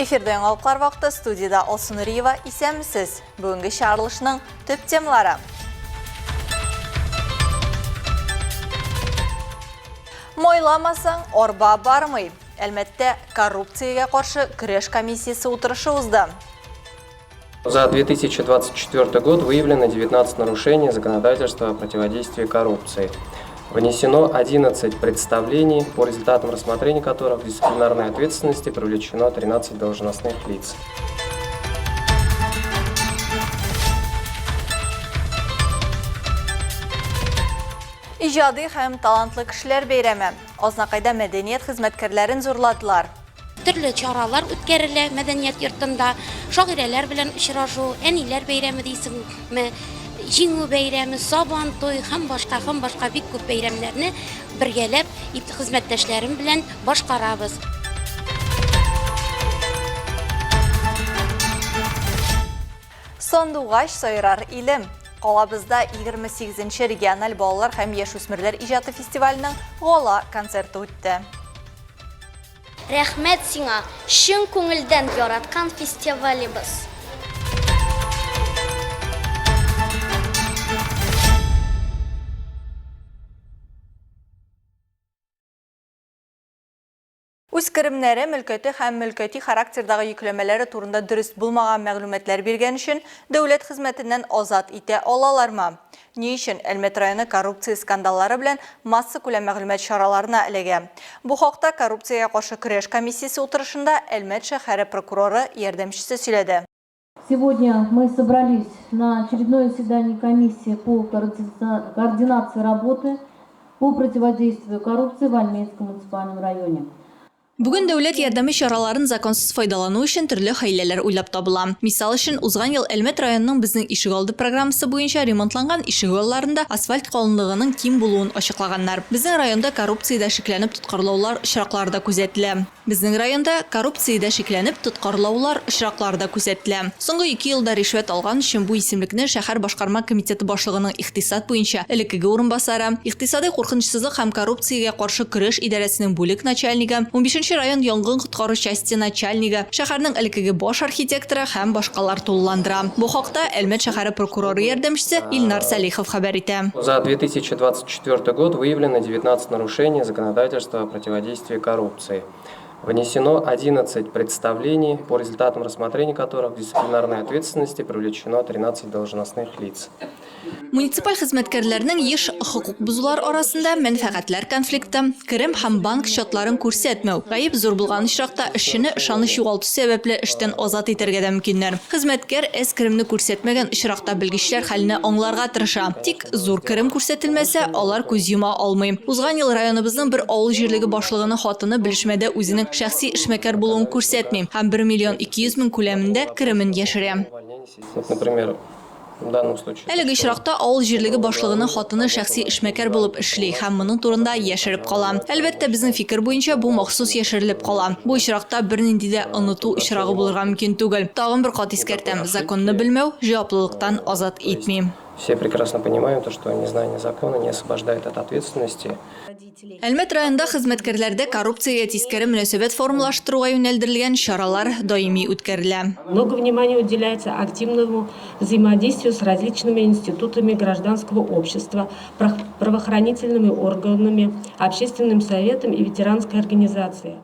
Эфирден алқылар вақты студияда Олсын Риева исәмісіз. Бүгінгі шарылышының төп темалары. Мойламасаң, орба бармый. Әлбәттә, коррупцияға қарсы күреш комиссиясы отырышы узды. За 2024 год выявлено 19 нарушений законодательства о противодействии коррупции. Внесено 11 представлений, по результатам рассмотрения которых в дисциплинарной ответственности привлечено 13 должностных лиц. İcadi һәм талантлы кешеләр бәйрәме. Азнакайда мәдәният хезмәткәрләрен зурладылар. Төрле чаралар үткәрелә мәдәният йортында, шагыйрәләр белән очрашу, әниләр бәйрәме дисеңме, җиңү бәйрәме, сабан той һәм башка бик күп бәйрәмнәрне бергәләп хезмәттәшләрем белән башкарабыз. Сандугач сайрар илем. Калабызда 28-нче региональ балалар һәм яшүсмерләр иҗаты фестиваленең гала концерты үтте. Рәхмәт сиңа, чын күңелдән яраткан фестивалебыз. Үскеремнәре мөлкәти һәм мөлкәти характердагы йөкләмәләре турында дөрес булмаган мәгълүматлар биргән өчен дәүләт хезмәтеннән азат итә алалармы? Ни өчен Әлмәт районы коррупция скандаллары белән масса күләм мәгълүмат чараларына эләгә? Бу хакта коррупциягә каршы көрәш комиссиясе утырышында Әлмәт шәһәре прокуроры ярдәмчесе сөйләде. Сегодня мы собрались на очередное заседание комиссии по координации работы по противодействию коррупции в Альметском муниципальном районе. Бүген дәүләт ярдәме чараларын законсыз файдалану өчен төрле хәйләләр уйлап табыла. Мисал өчен, узган ел Әлмәт районының безнең ишегалды программасы буенча ремонтланган ишегалларында асфальт калынлыгының ким булуын ачыклаганнар. Безнең районда коррупциядә шикләнеп тоткарлаулар очракларда күзәтелә. Безнең районда коррупциядә шикләнеп тоткарлаулар очракларда күзәтелә. Соңгы 2 елда ришвәт алган өчен бу исемлекне шәһәр башкарма комитеты башлыгының ихтисад буенча элеккеге урынбасары, икътисади куркынычсызлык һәм коррупциягә каршы көрәш идарәсенең бүлек начальнигы, 15 район янгын коткару части начальнигы, шәһәрнең элеккеге баш архитекторы һәм башкалар тулыландыра. Бу хакта Әлмәт шәһәре прокуроры ярдәмчесе Илнар Салихов хәбәр итә. За 2024 год выявлено 19 нарушений законодательства о противодействии коррупции. Внесено 11 представлений, по результатам рассмотрения которых в дисциплинарной ответственности привлечено 13 должностных лиц. Муниципаль хезмәткәрләрнең еш хукук бузулар арасында мәнфәгатьләр конфликты, керем һәм банк счетларын күрсәтмәү, гаеп зур булган очракта эшчене ышаныч югалту сәбәпле эштән азат итәргә дә мөмкиннәр. Хезмәткәр әз керемне күрсәтмәгән очракта белгечләр хәленә аңларга тырыша. Тик зур керем күрсәтелмәсә, алар күз йома алмый. Узган ел районыбызның бер авыл җирлеге башлыгының хатыны белешмәдә үзенең шәхси эшмәкәр булуын күрсәтми һәм 1 миллион 200 мең күләмендә керемен яшерә. Например, в данном случае. Әлеге очракта авыл җирлеге башлыгының хатыны шәхси эшмәкәр булып эшли һәм моның турында яшереп кала. Әлбәттә, безнең фикер буенча бу махсус яшерелеп кала. Бу очракта бернинди дә оныту очрагы булырга мөмкин түгел. Тагын бер кат искәртәм, законны белмәү җаваплылыктан азат итми. Все прекрасно понимаем, что незнание закона не освобождает от ответственности. Әлмәт районында хезмәткәрләрдә коррупциягә тискәре мөнәсәбәт формалаштыруга юнәлдерелгән чаралар даими үткәрелә. Много внимания уделяется активному взаимодействию с различными институтами гражданского общества, правоохранительными органами, общественным советом и ветеранской организацией.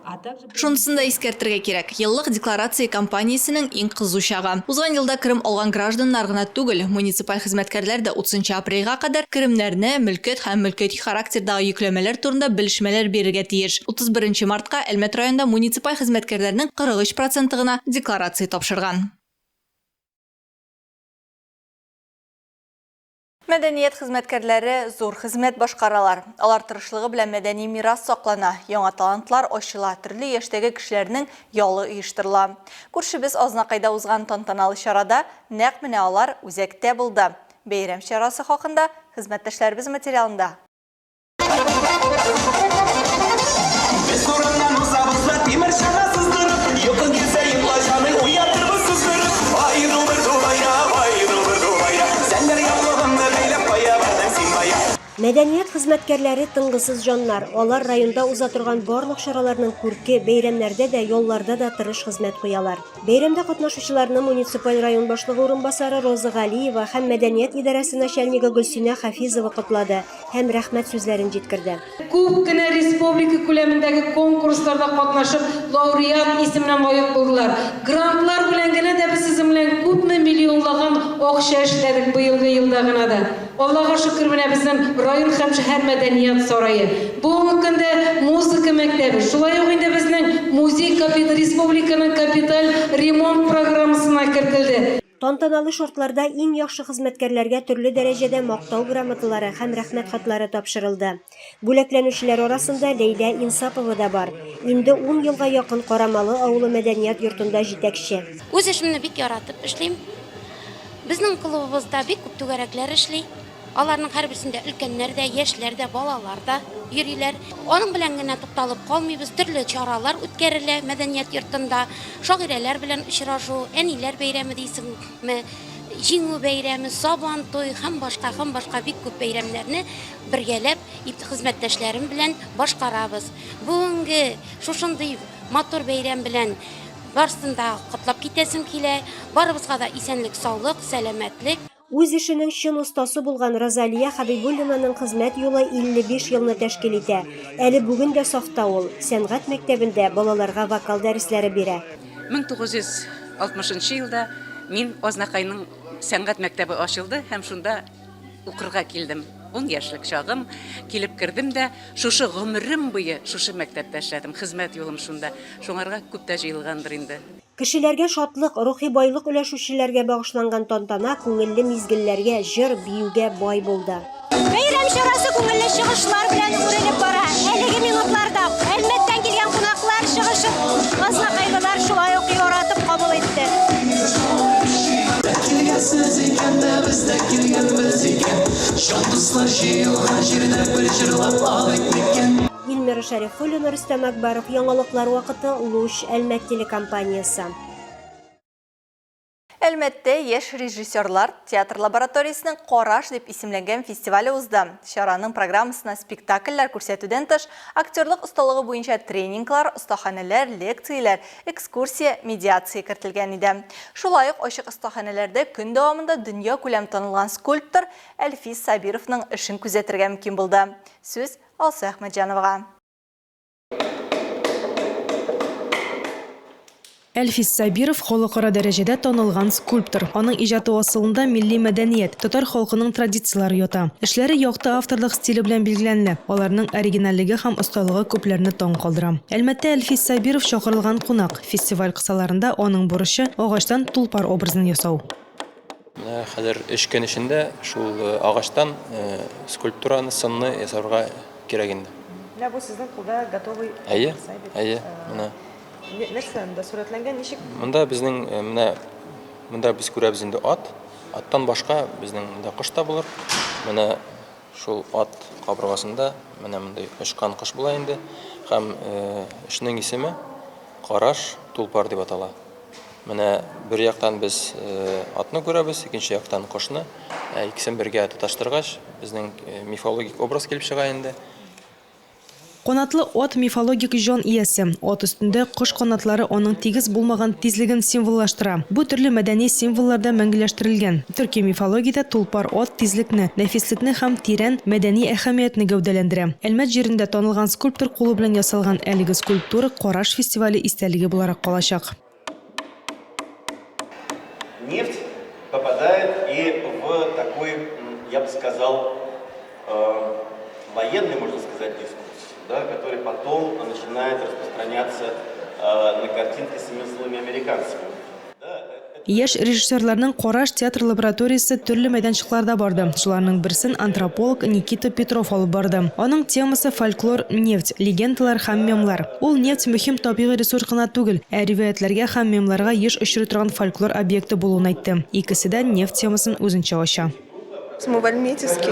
Шунысын да искәртергә кирәк. Еллык декларация кампаниясенең иң кызу чагы. Узган елда керем алган гражданнар гына түгел, муниципаль хезмәткәрләр дә 30 апрельгә кадәр керемнәрне мөлкәт һәм мөлкәти характердагы йөкләмәләр турында белешмәләр бирергә тиеш. 31 мартка Әлмәт районында муниципаль хезмәткәрләрнең 43% гына декларация тапшырган. Мәдәният хезмәткәрләре зур хезмәт башкаралар. Алар тырышлыгы белән мәдәни мирас саклана, яңа талантлар ачыла, төрле яшьтәге кешеләрнең ялы оештырыла. Күршебез Азнакайда узган тантаналы чарада нәкъ менә алар үзәктә булды. Бәйрәм чарасы хакында хезмәттәшләребез материалында. Мәдәният хезмәткәрләре тыңгысыз җаннар. Алар районда уза торган барлык чараларның күрке, бәйрәмнәрдә дә, ялларда да тырыш хезмәт куялар. Бәйрәмдә катнашучыларны муниципаль район башлыгы урынбасары Роза Галиева һәм мәдәният идарәсе начальнигы Гөлсинә Хафизова котлады һәм рәхмәт сүзләрен җиткерде. Күп кенә республика күләмендәге конкурсларда катнашып, лауреат исеменә лаек булдылар. Грантлар белән генә дә без сезнең белән күпме миллионлаган акча эшләдек быелгы елда гына да. Аллаһка шөкер менә безнең район һәм шәһәр мәдәният сарае. Бүгенге көндә музыка мәктәбе, шулай ук инде безнең музей республиканың капиталь ремонт программасына кертелде. Тантаналы шартларда иң яхшы хезмәткәрләргә төрле дәрәҗәдә мактау грамоталары һәм рәхмәт хатлары тапшырылды. Бүләкләнүчеләр арасында Ләйлә Инсапова да бар. Инде 10 елга якын Карамалы авылы мәдәният йортында җитәкче. Үз эшемне бик яратып эшлим. Безнең клубыбызда бик күп түгәрәкләр эшли. Аларның һәрберсендә өлкәннәр дә, яшьләр дә, балалар да йөриләр. Аның белән генә тукталып калмыйбыз, төрле чаралар үткәрелә мәдәният йортында. Шагыйрәләр белән очрашу, әниләр бәйрәме дисеңме, җиңү бәйрәме, сабан туй һәм башка бик күп бәйрәмнәрне бергәләп хезмәттәшләрем белән башкарабыз. Бүгенге шушындый матур бәйрәм белән барсын да котлап китәсем килә. Барыбызга да исәнлек, саулык, сәламәтлек. Үз эшенең чын остасы булган Розалия Хабибуллинаның хезмәт юлы 55 елны тәшкил итә. Әле бүген дә сафта ул. Сәнгать мәктәбендә балаларга вокал дәресләре бирә. 1960 елда мин Азнакайның сәнгать мәктәбе ачылды һәм шунда укырга килдем. 10 яшьлек чагым килеп кердем дә, шушы гомерем буе шушы мәктәптә эшләдем. Хезмәт юлым шунда. Шуңарга күп тә җыелгандыр инде. Кешеләргә шатлык, рухи байлык өләшүчеләргә багышланган тантана күңелле мизгелләргә, җыр, биюгә бай булды. Бәйрәм чарасы күңелле чыгышлар белән үрелеп бара. Әлеге минутларда Әлмәттән килгән кунаклар чыгышып, Азнакайлылар шулай ук яратып кабул итте. Илмира Шәрифуллина, Рөстәм Әкбәров, яңалыклар вакыты, Луч, Әлмәт телекомпаниясе. Әлмәттә яшь режиссерлар театр лабораториясының Караш дип исемләнгән фестивале узды. Чараның программасына спектакльләр күрсәтүдән тыш, актерлык осталыгы буенча тренинглар, остаханәләр, лекцияләр, экскурсия, медиация кертелгән иде. Шулай ук ачык остаханәләрдә көн дәвамында дөнья күләм танылган скульптор Әлфис Сабировның эшен күзәтергә мөмкин булды. Сүз Алса Әхмәтҗановага. Әлфис Сабиров халыкара дәрәҗәдә танылган скульптор. Аның иҗаты асылында милли мәдәният, татар халкының традициялары ята. Эшләре якты авторлык стиле белән билгеләнә. Аларның оригиналлеге һәм осталыгы күпләрне таң калдыра. Әлмәттә Әлфис Сабиров чакырылган кунак. Фестиваль кысаларында аның бурычы агачтан тулпар образын ясау. Хәзер 3 көн эчендә шул агачтан скульптураны сынны ясарга кирәк инде. Менә бу сезнең кулда готовый. Әйе, менә. Нәрсә анда сурәтләнгән, ничек? Монда безнең монда без күрәбез инде ат. Аттан башка безнең монда кош та булыр. Менә шул ат кабыргасында менә мондай очкан кош була инде. Һәм эшнең исеме Караш тулпар дип атала. Менә бер яктан без атны күрәбез, икенче яктан кошны. Икесен бергә тоташтыргач, безнең мифологик образ килеп чыга инде. Канатлы от мифологик җан иясе. От өстендә кош канатлары аның тигез булмаган тизлеген символлаштыра. Бу төрле мәдәни символларда мәңгеләштерелгән. Төрки мифологиядә тулпар от тизлекне, нәфислекне һәм тирән мәдәни әһәмиятне гәүдәләндерә. Әлмәт җирендә танылган скульптор кулы белән ясалган әлеге скульптура Караш фестивале истәлеге буларак калачак. Нефть попадает и в такой, я бы сказал, военный, можно сказать, дискурс, да, который потом начинает распространяться на картинке с милыми американцами. Яшь режиссерларның Караш театр лабораториясе төрле мәйданчыкларда барды. Шуларның берсен антрополог Никита Петров алып барды. Аның темасы фольклор, нефть, легендалар һәм мемлар. Ул нефть мөһим табигый ресурс гына түгел, рivayətlərгә һәм мемларга еш очрый торган фольклор объекты булуын әйтте. Икесе дә нефть темасын үзенчә ача. Мы в Альметьевске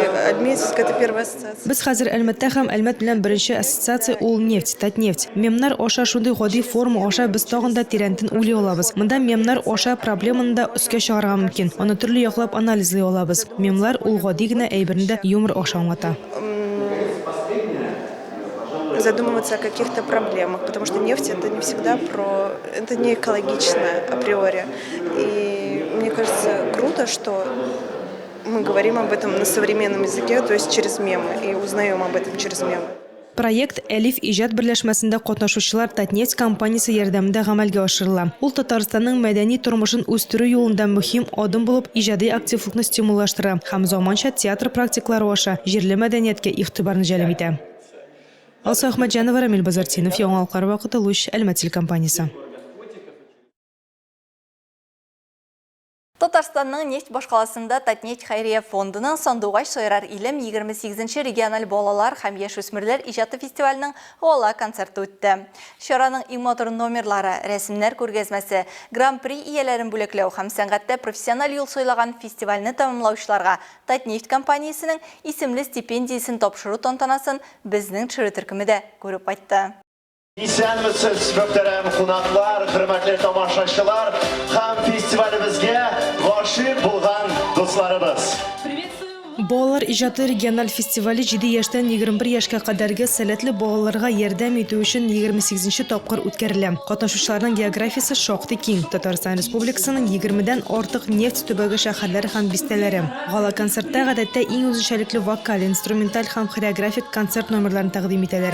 это первая ассоциация. Без хәзер Әлмәттә һәм Әлмәт белән беренче ассоциация ул нефть, татнефть. Мемнар аша шундый гади форма аша без тагын да тирәнтен уйлый алабыз. Монда мемнар аша проблеманы да үскә чыгарга мөмкин. Аны төрле яклап анализлый алабыз. Мемлар ул гади генә әйберне юмор аша аңлата. задумываться о каких-то проблемах, потому что нефть это не всегда это не экологично априори. И мне кажется, круто, что мы говорим об этом на современном языке, то есть через мемы, и узнаем об этом через мемы. Проект Әлиф иҗат берләшмәсендә катнашучылар Татнефть компаниясе ярдәмендә гамәлгә ашырыла. Ул Татарстанның мәдәни тормышын үстерү юлында мөһим адым булып, иҗади активлыкны стимуллаштыра һәм заманча театр практиклары аша җирле мәдәнияткә игътибарны җәлеп итә. Алса Әхмәтҗанова, Рамил Базартинов, Яңалыклар вакыты, Луч, Әлмәт компаниясе. Татарстанның нефть башкаласында Татнефть Хайрия фондының Сандугач Сойрар Илем 28-нче региональ балалар һәм яшүсмерләр иҗаты фестиваленең гала концерты үтте. Чараның иң матур номерлары, рәсемнәр күргәзмәсе, гран-при ияләрен бүләкләү һәм сәнгатьтә профессиональ юл сойлаган фестивальне тәмамлаучыларга Татнефть компаниясенең исемле стипендиясын тапшыру тантанасын безнең Чыры төркемедә күреп кайтты. Исәнмесез, мөхтәрәм кунаклар, хөрмәтле тамашачылар һәм фестивалебезгә гашыйк булган дусларыбыз. Балалар иҗаты региональ фестивале 7 яшьтән 21 яшькә кадәрге сәләтле балаларга ярдәм итү өчен 28-нче тапкыр үткәрелә. Катнашучыларның географиясе шактый киң. Татарстан Республикасының 20-дән артык нефть төбәге шәһәрләре һәм бистәләре. Гала концертта гадәттә иң үзенчәлекле вокаль, инструменталь һәм хореографик концерт номерларын тәкъдим итәләр.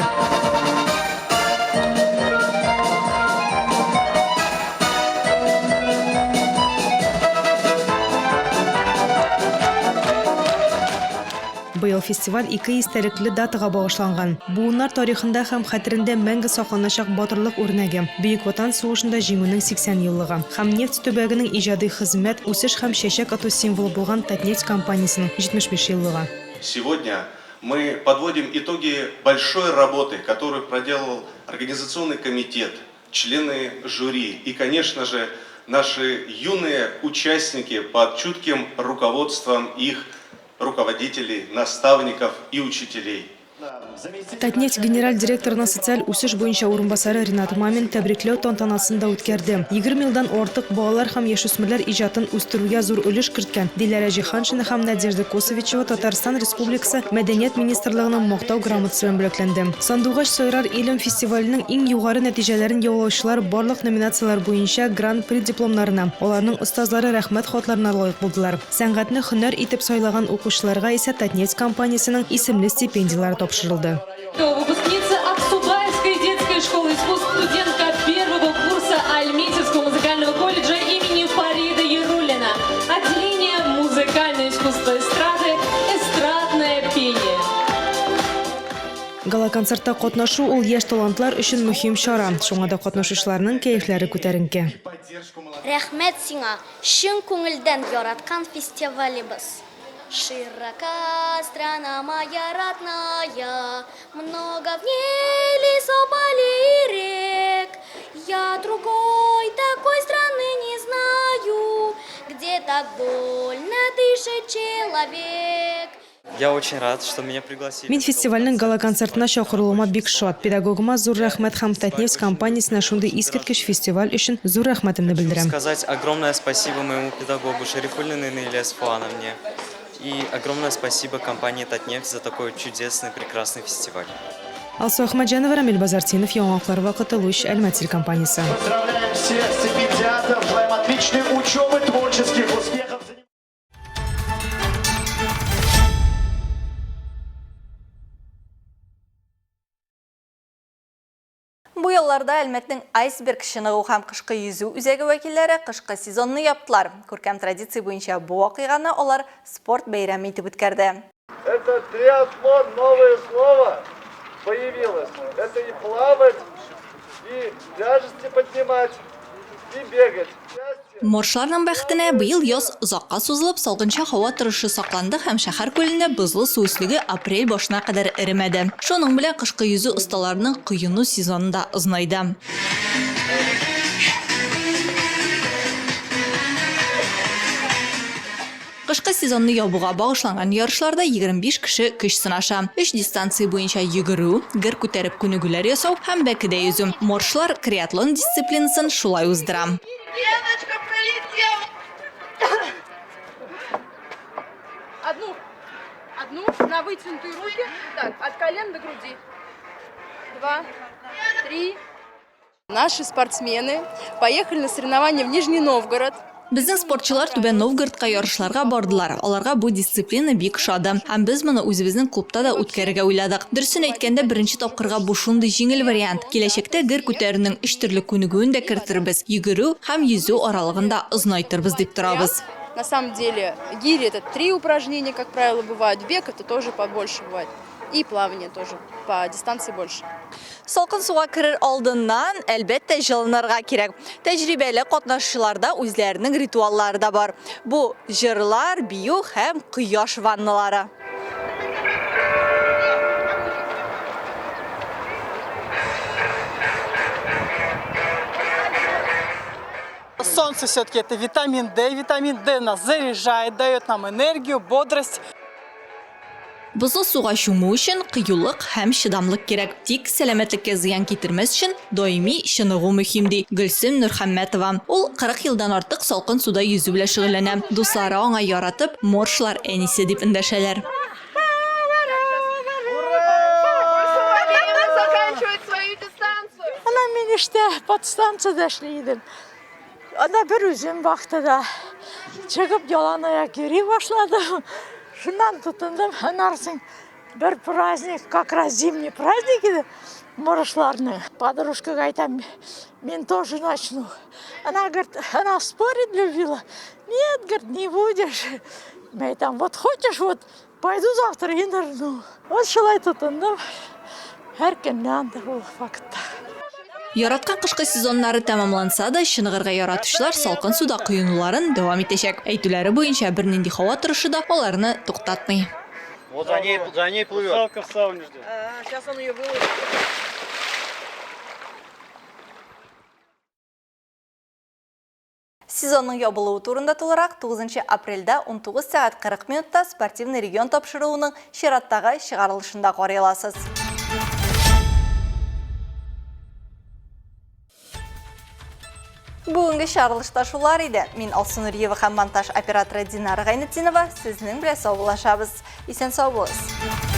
Быел фестиваль 2 истәлекле датага багышланган. Буыннар тарихында һәм хәтерендә мәңге сакланачак батырлык үрнәге, Бөек Ватан сугышында җиңүнең 80 еллыгы һәм нефть төбәгенең иҗади хезмәт, үсеш һәм чәчәк ату символы булган Татнефть компаниясенең 75 еллыгы. Сегодня мы подводим итоги большой работы, которую проделал организационный комитет, члены жюри и, конечно же, наши юные участники под чутким руководством их руководителей, наставников и учителей. Татнефть генераль директорының социаль үсеш буенча урынбасары Ринат Мамин тәбрикләү тантанасында үткәрде. 20 елдан артык балалар һәм яшүсмерләр иҗатын үстерүгә зур өлеш керткән Диләрә Җиһаншина һәм Надежда Косовичева Татарстан Республикасы Мәдәният министрлыгының мактау грамотасы белән бүләкләнде. Сандугач Сойрар Илем фестиваленең иң югары нәтиҗәләрен яулаучылар барлык номинациялар буенча гран-при дипломнарына, аларның остазлары рәхмәт хатларына лаек булдылар. Сәнгатьне һөнәр итеп сайлаган укучыларга исә Татнефть компаниясенең исемле стипендиялары тапшырылды. Выпускница Аксубайской детской школы искусств, студентка первого курса Альметьевского музыкального колледжа имени Фарида Яруллина. Отделение музыкальное искусство эстрады, эстрадное пение. Гала концертта катнашу ул яшь талантлар өчен мөһим чара. Шуңа да катнашучыларның кәефләре күтәренке. Рәхмәт сиңа, чын күңелдән яраткан фестивалебыз. Широка страна моя родная, много в ней лесов, полей и рек. Я другой такой страны не знаю, где так вольно дышит человек. Я очень рад, что меня пригласили. Мин фестивальның гала концертына чакырылуыма бик шат. Педагогыма зур рәхмәт һәм Татнефть компаниясенә шундый искиткеч фестиваль өчен зур рәхмәтемне белдерәм. Сказать огромное спасибо моему педагогу Шарифуллиной Наиле Асфановне. И огромное спасибо компании Татнефть за такой чудесный, прекрасный фестиваль. Алса Әхмәтҗанова, Рамил Базартинов, Яңалыклар вакыты, Луч, Әлмәт компаниясе. Поздравляем всех стипендиатов, желаем отличной учебы, творческих успехов. Бу елларда Әлмәтнең айсберг чыныгу һәм кышкы йөзү үзәге вәкилләре кышкы сезонны яптылар. Күркәм традиция буенча бу вакыйганы алар спорт бәйрәме итеп үткәрде. Это триатлон, новое слово появилось. Это и плавать, и тяжести поднимать, и бегать. Маршларның бәхетенә быел яз озакка сузылып, салкынча һава торышы сакланды һәм шәһәр күлендә бозлы су өслеге апрель башына кадәр эремәде. Шуның белән кышкы йөзү осталарының коену сезонында озынайды. Кышкы сезонны ябуга багышланган ярышларда 25 кеше көч сынаша. 3 дистанция буенча йөгерү, гер күтәреп күнегүләр ясау һәм бәкедә йөзү. Маршлар триатлон дисциплинасын шулай уздыра. Леночка пролетела! Одну на вытянутые руки, так, от колен до груди. 2, 3. Наши спортсмены поехали на соревнования в Нижний Новгород. Безнең спортчылар Түбән Новгородка ярышларга бардылар. Аларга бу дисциплина бик ошады. Һәм без моны үзебезнең клубта да үткәрергә уйладык. Дөресен әйткәндә, беренче тапкырга бу шундый җиңел вариант. Киләчәктә гер күтәрүнең 3 төрле күнегүен дә кертербез. Йөгерү һәм йөзү аралыгында озынайтырбыз дип торабыз. На самом деле гири это 3 упражнения, как правило, бывает. Бег это тоже побольше бывает. И плавание тоже по дистанции больше. Салкын суга керер алдыннан әлбәттә җылынырга кирәк. Тәҗрибәле катнашучыларда үзләренең ритуаллары да бар. Бу җырлар, бию һәм кояш ванналары. Солнце все-таки это витамин D. Витамин D нас заряжает, дает нам энергию, бодрость. Бозы суга чуму өчен кыюлык һәм чыдамлык кирәк. Тик сәламәтлеккә зыян китермәс өчен даими чыныгу мөһим ди Гөлсем Нурхәммәтова. Ул 40 елдан артык салкын суда йөзү белән шөгыльләнә. Дуслары аңа яратып, моршлар әнисе дип эндәшәләр. Она мен işte подстанцияда эшлейдим. Ана бер үзем вакытыда чыгып ялан аяк йөри башладым. Шуннан тотындым, анарсын бір праздник, как раз зимний праздник еді, морышларны. Подружкаға айтам, мен тоже начну. Она говорит, она спорить любила. Нет, говорит, не будешь. Мен айтам, вот хочешь, вот пойду завтра и нырну. Вот шулай тотындым. Һәр көннән дә ул вакытта. Яраткан кышкы сезоннары тәмамланса да, чыныгырга яратучылар салкын суда коенуларын дәвам итәчәк. Әйтүләре буенча бернинди һава торышы да аларны туктатмый. Вот за ней плывет. Салка в сауне ждет. Сейчас он ее выловит. Сезонның ябылуы турында тулырак 9 апрельдә 19 сәгать 40 минутта спортивный регион тапшыруының чираттагы чыгарылышында карый аласыз. Бүгінгі шарылышта шулар иде. Мин Алсу Нуриева һәм монтаж операторы Динара Гайнетдинова сезнең белән саулашабыз. Исән сау булыгыз.